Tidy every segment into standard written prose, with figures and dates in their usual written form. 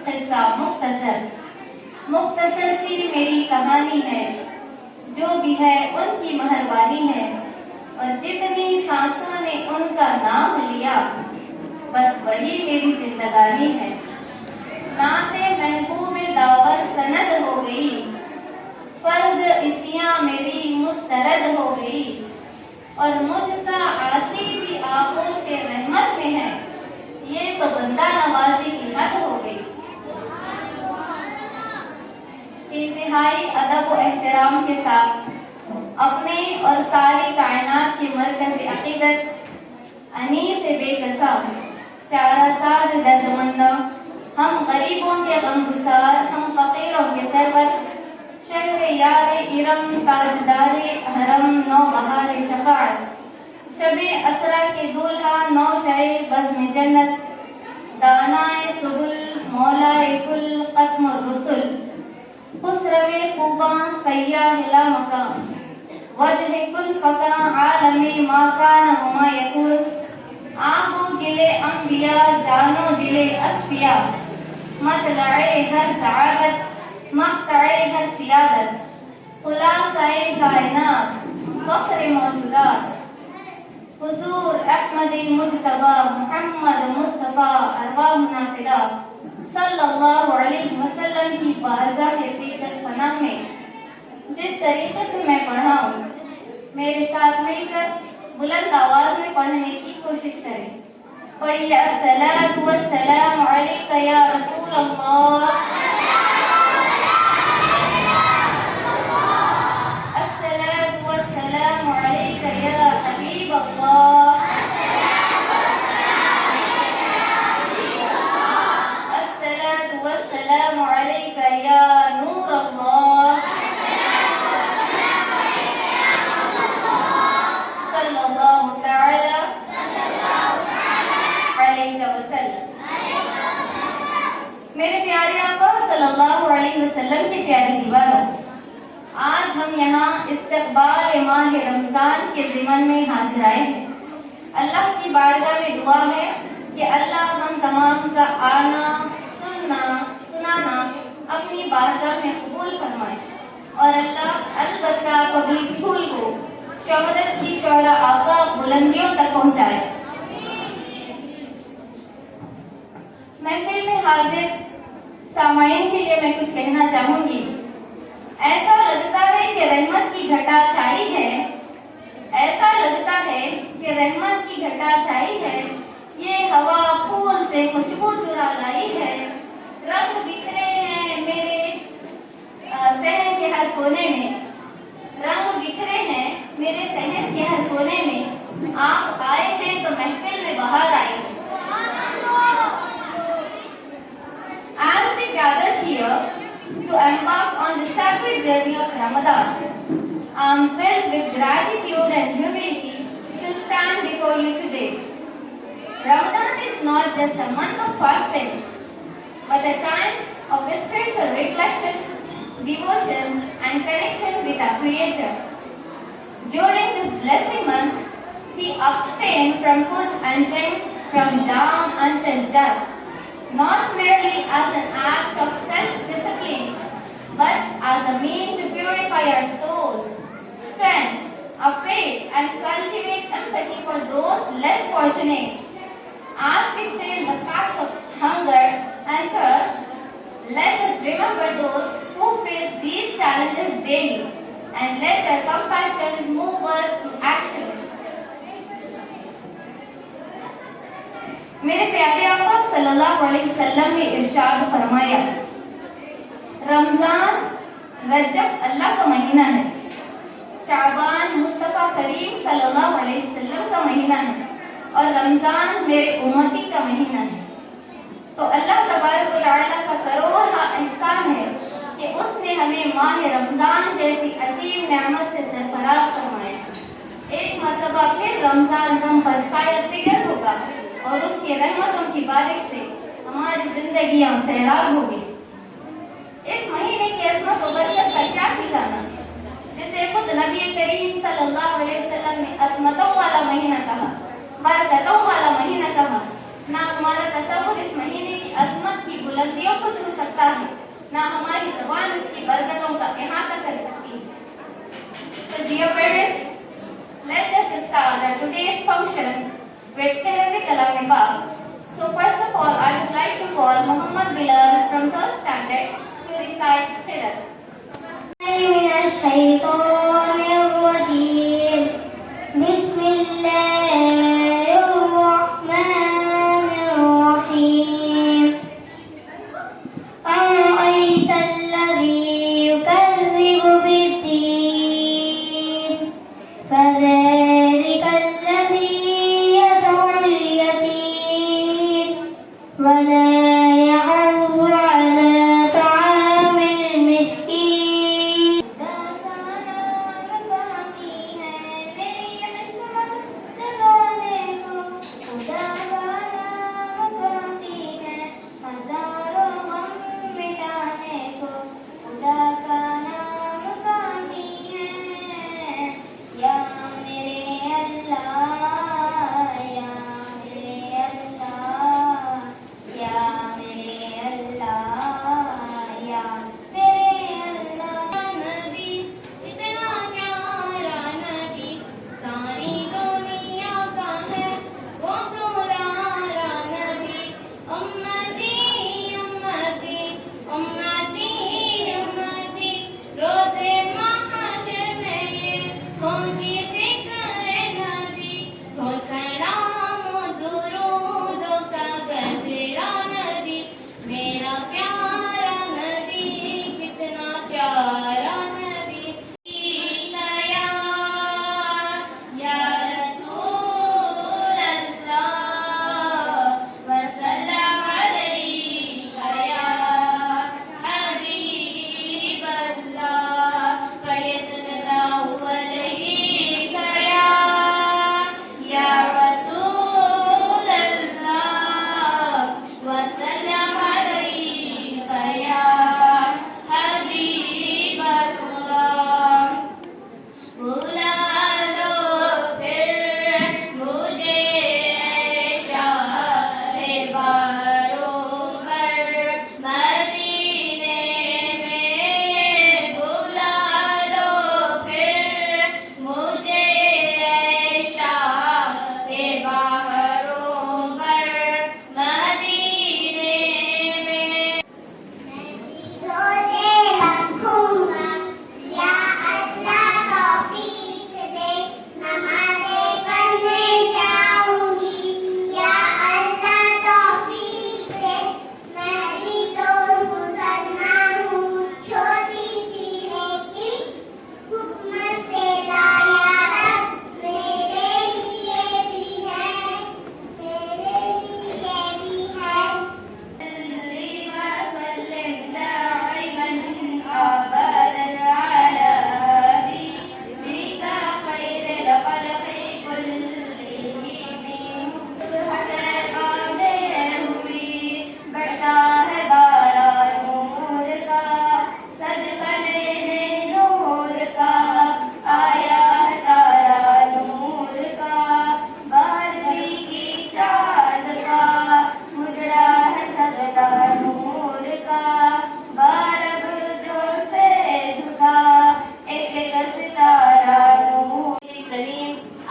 قصہ مختصر سی میری کہانی ہے، جو بھی ہے ان کی مہربانی ہے، اور جتنی سانسوں نے ان کا نام لیا بس وہی میری زندگانی ہے۔ نعت محبوب داور سند ہو گئی، فرض اسیاں میری مسترد ہو گئی، اور مجھ سا عاصی بھی آغوش رحمت میں ہے، یہ تو بندہ نوازی کی حد ہو گئی۔ انتہائی ادب و احترام کے ساتھ اپنے اور ساری کائنات کی مرکز عقیدت، انیس بے کسا، چارہ ساز درد مندہ، ہم غریبوں کے غمگسار، ہم فقیروں کے سرور، شہر یار ارم، تاجدار حرم، نو بہار شفاعت، شب اسرا کے دولہا، نو شہ بزم جنت، دانائے سبل، مولائے کل، ختم الرسل، خسرو خوباں، سیاہ لا مکان، وجہ کل فکاں، عالم ما کان وما یکون، آہ و گلے انبیاء، جانو دلے اصفیاء، مطلعے ہر سعادت، مقطعے ہر سیادت، خلاصۂ کائنات، فخر موجودات، حضور احمد مجتبی محمد مصطفیٰ، ارواحنا فدا، صلی اللہ علیہ وسلم کی بارگاہ اقدس پناہ میں جس طریقے سے میں پڑھا ہوں، میرے ساتھ مل کر بلند آواز میں پڑھنے کی کوشش کریں۔ پڑھیے الصلاۃ والسلام علیک یا رسول اللہ، الصلاۃ والسلام علیک یا حبیب اللہ، الصلاۃ والسلام علیک یا نور اللہ، صلی اللہ تعالی علیہ وسلم۔ میرے پیارے آقا صلی اللہ علیہ وسلم کے پیارے دیواروں، آج ہم یہاں استقبال ماہ رمضان کے ضمن میں حاضر آئے ہیں۔ اللہ کی بارگاہ میں دعا ہے کہ اللہ ہم تمام کا آنا، سنانا اپنی بارگاہ میں قبول فرمائے، اور اللہ البتہ پبلک پھول کو شہرت کی شعلہ آقا بلندیوں تک پہنچائے۔ محفل میں حاضر سامعین کے لیے میں کچھ کہنا چاہوں گی۔ ایسا لگتا ہے کہ رحمت کی گھٹا چھائی ہے، ایسا لگتا ہے کہ رحمت کی گھٹا چھائی ہے، یہ ہوا پھول سے خوشبو چرا لائی ہے، رنگ بکھرے ہیں میرے صحن کے ہر کونے میں، رنگ بکھرے ہیں میرے صحن کے ہر کونے میں، آپ آئے ہیں تو محفل میں بہار آئی ہے۔ As we gather here to embark on the sacred journey of Ramadan, I am filled with gratitude and humility to stand before you today. Ramadan is not just a month of fasting, but a time of spiritual reflection, devotion, and connection with our Creator. During this blessed month, we abstain from food and drink from dawn until dusk, not merely as an act of self-discipline, but as a means to purify our souls, strength our faith, and cultivate empathy for those less fortunate. As we feel the pangs of hunger and thirst, let us remember those who face these challenges daily, and let our compassion move us to action. میرے پیارے آقا صلی اللہ علیہ وسلم نے ارشاد فرمایا، رمضان رجب اللہ کا مہینہ ہے، شعبان مصطفیٰ کریم صلی اللہ علیہ وسلم کا مہینہ ہے، اور رمضان میرے امتی کا مہینہ ہے۔ تو اللہ تبارک و تعالیٰ کا کروڑا احسان ہے کہ اس نے ہمیں ماہ رمضان جیسی عظیم نعمت سے سرفراز فرمایا۔ ایک مرتبہ پھر رمضان ہم پر شاید فکر ہوگا، اور اس کی رحمتوں کی بارش سے ہماری زندگیاں سیراب ہوگی۔ اس مہینے کی عظمت و برکت کا کیا ٹھکانا، جسے خود نبی کریم صلی اللہ علیہ وسلم نے عظمتوں والا مہینہ کہا، برکتوں والا مہینہ کہا، نہ ہمارا تصور اس مہینے کی عظمت کی بلندیوں کو چھو سکتا ہے، نہ ہماری زبان اس کی برکتوں کا احاطہ کر سکتی ہے. So dear parents, let us start today's function with Therapy Kalam Bab. So first of all, I would like to call Muhammad Bilal from 3rd standard to recite Therapy. من الشيطان الرجيم بسم الله الرحمن الرحيم أرأيت الذي يكذب بالدين فذلك الذي يدعو اليتيم ولا يحض على طعام المسكين.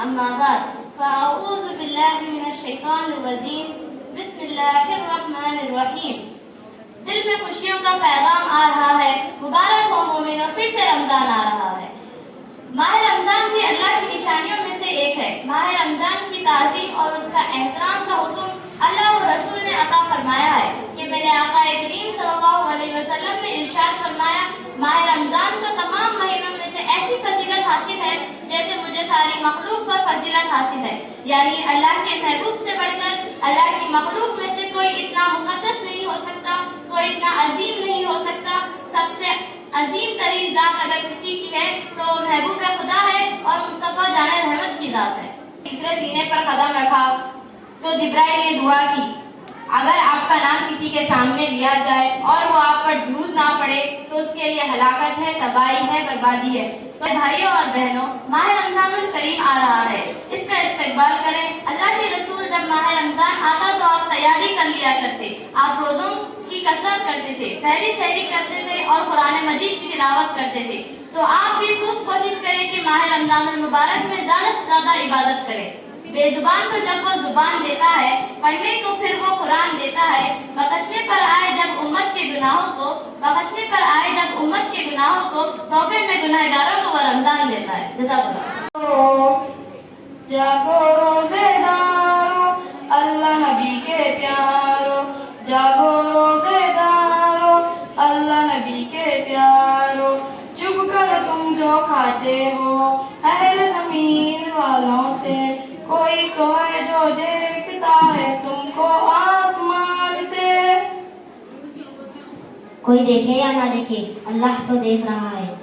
أما بعد فأعوذ بالله من الشیطان الرجیم بسم اللہ الرحمن الرحیم. دل میں خوشیوں کا پیغام آ رہا ہے. مبارک ہو مومنوں، پھر سے رمضان آ رہا ہے. ماہ رمضان بھی اللہ کی نشانیوں میں سے ایک ہے. ماہ رمضان کی تعظیم اور اس کا احترام کا حکم اللہ و رسول نے عطا فرمایا ہے کہ میرے آقا کریم صلی اللہ علیہ وسلم نے ارشاد فرمایا، ماہ رمضان کو تمام مہینوں میں سے ایسی فضیلت حاصل ہے جیسے مجھے ساری مخلوق پر فضیلت حاصل ہے. یعنی اللہ کے محبوب سے بڑھ کر اللہ کی مخلوق میں سے کوئی اتنا مقدس نہیں ہو سکتا، کوئی اتنا عظیم نہیں ہو سکتا. سب سے عظیم ترین ذات اگر کسی کی ہے تو محبوب خدا ہے اور مصطفیٰ جان رحمت کی ذات ہے. تیسرے سینے پر قدم رکھا تو جبرائیل نے دعا کی، اگر آپ کا نام کسی کے سامنے لیا جائے اور وہ آپ پر درود نہ پڑے تو اس کے لیے ہلاکت ہے، تباہی ہے، بربادی ہے۔ تو بھائیوں اور بہنوں، ماہ رمضان الکریم آ رہا ہے، اس کا استقبال کریں۔ اللہ کے رسول جب ماہ رمضان آتا تو آپ تیاری کر لیا کرتے، آپ روزوں کی کثرت کرتے تھے، پہلی سحری کرتے تھے اور قرآن مجید کی تلاوت کرتے تھے۔ تو آپ بھی خوب کوشش کریں کہ ماہ رمضان المبارک میں زیادہ سے زیادہ عبادت کریں۔ بے زبان کو جب وہ زبان دیتا ہے، پڑھنے کو پھر وہ قرآن دیتا ہے، بخشنے پر آئے جب امت کے گناہوں کو تحفے میں گنہگاروں کو وہ رمضان دیتا ہے۔ جزاک اللہ۔ جاگو روزے دارو اللہ نبی کے پیارو، جاگو روزے دارو اللہ نبی کے پیارو، چپ کر تم جو کھاتے ہو اہل زمین والوں سے، کوئی تو ہے جو دیکھتا ہے تم کو آسمان سے۔ کوئی دیکھے یا نہ دیکھے اللہ تو دیکھ رہا ہے۔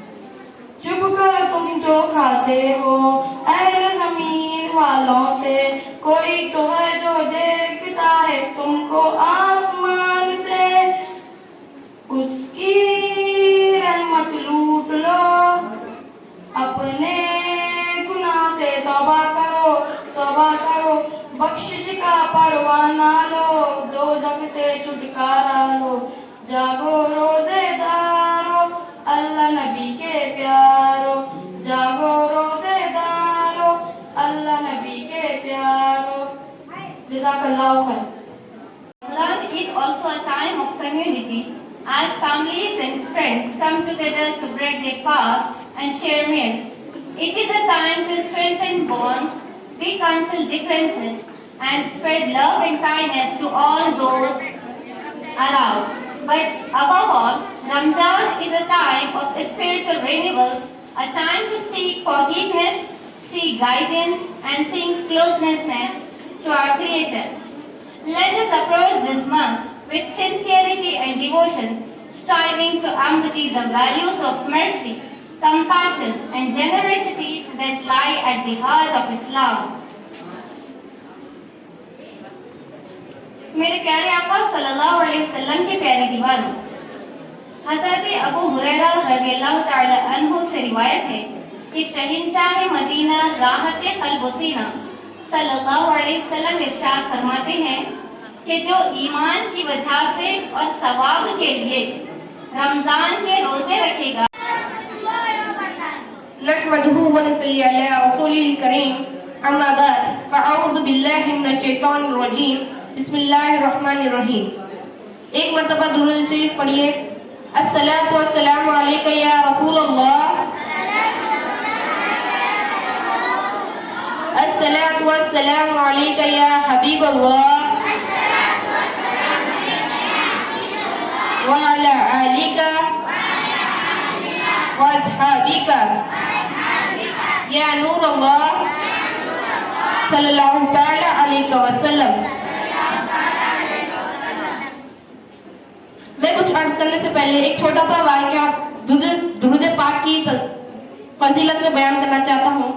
چپ کر تم جو کھاتے ہو اہل زمین والوں سے، کوئی تو ہے جو دیکھتا ہے تم کو آسمان سے۔ اس کی رحمت لوٹ لو، اپنے گناہ سے توبہ کرو، توبہ کرو، بخشش کا پروانہ لو، دوزخ سے چھٹکارا لو۔ جاگو روزے دارو اللہ نبی کے پیارو، جاگو روزے دارو اللہ نبی کے پیارو۔ جزاک اللہ خیر۔ Ramadan is also a time of community, as families and friends come together to break their fast and share meals. It is a time to strengthen bonds, reconcile differences, and spread love and kindness to all those around. But above all, Ramadan is a time of spiritual renewal, a time to seek forgiveness, seek guidance, and seek closeness to our Creator. Let us approach this month with sincerity and devotion, striving to embody the values of mercy, compassion, and generosity that lie at the heart of Islam. میرے پیارے آقا صلی اللہ علیہ وسلم کے پیارے دیوانوں، حضرت ابو ہریرہ رضی اللہ تعالی عنہ سے روایت ہے کہ شہنشاہ مدینہ راحت قلب و سینہ صلی اللہ علیہ وسلم ارشاد فرماتے ہیں کہ جو ایمان کی وجہ سے اور ثواب کے لیے رمضان کے روزے رکھے گا۔ نحمده ونصلي على رسوله الكريم، اما بعد، فاعوذ بالله من الشیطان الرجیم، بسم اللہ الرحمن الرحیم۔ ایک مرتبہ درود شریف پڑھیے۔ الصلاۃ والسلام علیک یا رسول اللہ، الصلاۃ والسلام علیک یا حبیب اللہ، وعلی آلک واصحابک یا نور اللہ صلی اللہ تعالی علیہ وسلم۔ میں کچھ عرض کرنے سے پہلے ایک چھوٹا سا واقعہ درود پاک کی فضیلت میں بیان کرنا چاہتا ہوں۔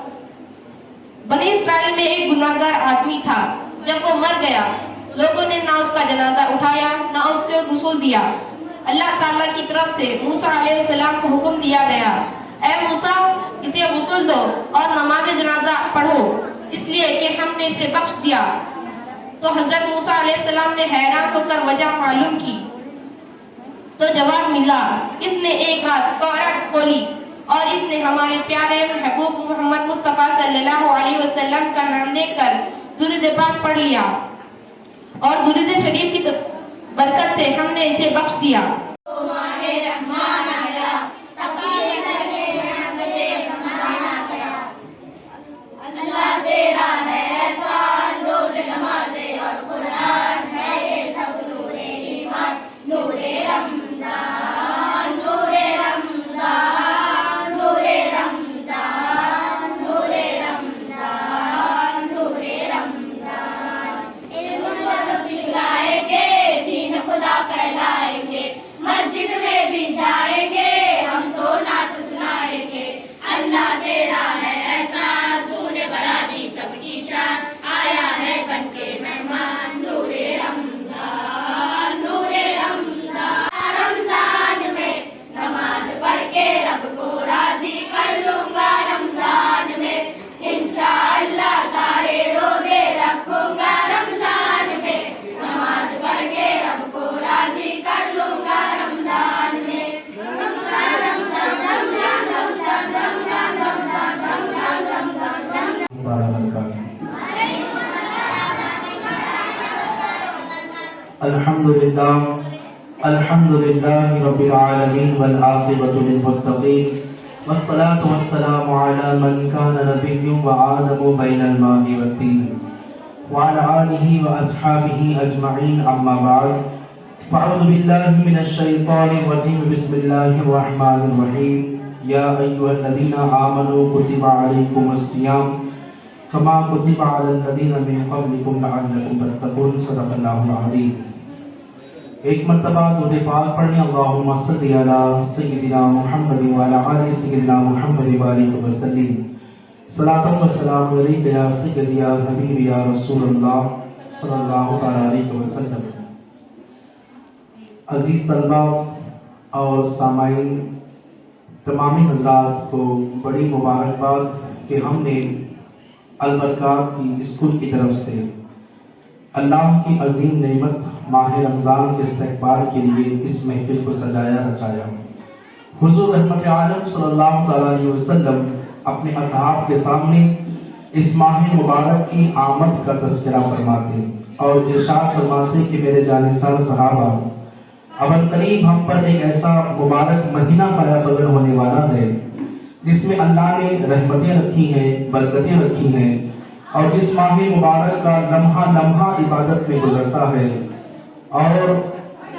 بنی اسرائیل میں ایک گناہگار آدمی تھا۔ جب وہ مر گیا، لوگوں نے نہ اس کا جنازہ اٹھایا، نہ اس کو غسل دیا۔ اللہ تعالیٰ کی طرف سے موسیٰ علیہ السلام کو حکم دیا گیا، اے موسیٰ، اسے غسل دو اور نماز جنازہ پڑھو، اس لیے کہ ہم نے اسے بخش دیا۔ تو حضرت موسیٰ علیہ السلام نے حیران ہو کر وجہ معلوم کی تو جواب ملا، اس نے ایک رات تورات کھولی اور اس نے ہمارے پیارے محبوب محمد مصطفیٰ صلی اللہ علیہ وسلم کا نام لے کر درود پاک پڑھ لیا اور درود شریف کی برکت سے ہم نے اسے بخش دیا۔ سب کی شان آیا ہے بن کے مہمان نور رمضان۔ الحمد لله رب العالمين والعاقبة للمتقين والصلاة والسلام على من كان نبي وآدم بين الماء والطين وعلى آله وأصحابه أجمعين أما بعد فأعوذ بالله من الشيطان الرجيم بسم الله الرحمن الرحيم يا أيها الذين آمنوا كتب عليكم الصيام كما كتب على الذين من قبلكم لعلكم تتقون صدق الله العظيم. ایک مرتبہ درود پاک پڑھیں اللہم صلی علی سیدنا محمد وعلی آل سیدنا محمد وبارک وسلم. صلاۃ و سلام علیک یا سیدی یا حبیب یا رسول اللہ صلی اللہ علیہ وسلم. عزیز طلبہ اور سامعین تمامی حضرات کو بڑی مبارکباد کہ ہم نے البرکات کی اسکول کی طرف سے اللہ کی عظیم نعمت ماہ رمضان کے استقبال کے لیے اس محفل کو سجایا رچایا. حضور رحمت عالم صلی اللہ علیہ وسلم اپنے اصحاب کے سامنے اس ماہ مبارک کی آمد کا تذکرہ فرماتے اور ارشاد فرماتے کہ میرے جانثار صحابہ اب قریب ہم پر ایک ایسا مبارک مہینہ سایہ بدل ہونے والا ہے جس میں اللہ نے رحمتیں رکھی ہیں، برکتیں رکھی ہیں، اور جس ماہ مبارک کا لمحہ لمحہ عبادت میں گزرتا ہے، اور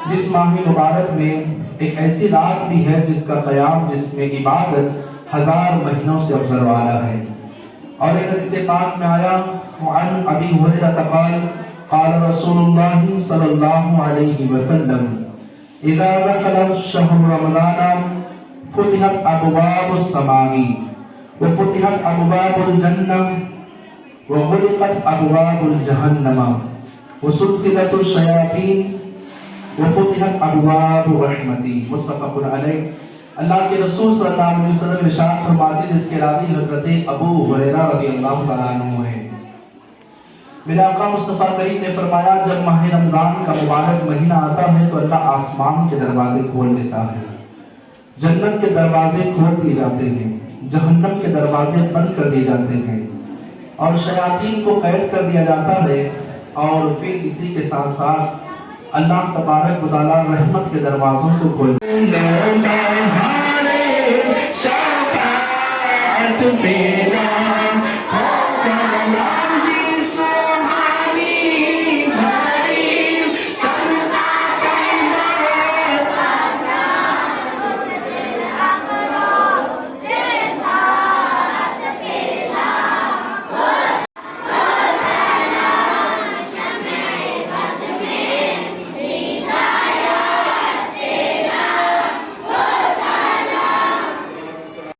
جس ماہ مبارک میں ایک ایسی رات بھی ہے جس کا قیام، جس میں عبادت 1000 مہینوں سے افضل والا ہے. اور ایک حدیث پاک میں آیا وعن ابی ہریرہ قال قال رسول اللہ صلی اللہ علیہ وسلم اذا دخل شهر رمضان فتحت ابواب السماء وفتحت ابواب الجنة وغلقت ابواب الجہنم وسلسلت الشیاطین وفتحت ابواب رحمتی. متفق علیہ. اللہ کے رسول صلی اللہ علیہ وسلم ارشاد فرماتے جس کے راوی حضرت ابو ہریرہ رضی اللہ تعالیٰ عنہ ہیں. میرے آقا مصطفیٰ کریم نے فرمایا جب ماہ رمضان کا مبارک مہینہ آتا ہے تو اللہ آسمان کے دروازے کھول دیتا ہے، جنت کے دروازے کھول دیے جاتے ہیں، جہنم کے دروازے بند کر دیے جاتے ہیں، اور شیاطین کو قید کر دیا جاتا ہے، اور پھر اسی کے ساتھ ساتھ اللہ تبارک و تعالیٰ رحمت کے دروازوں کو کھول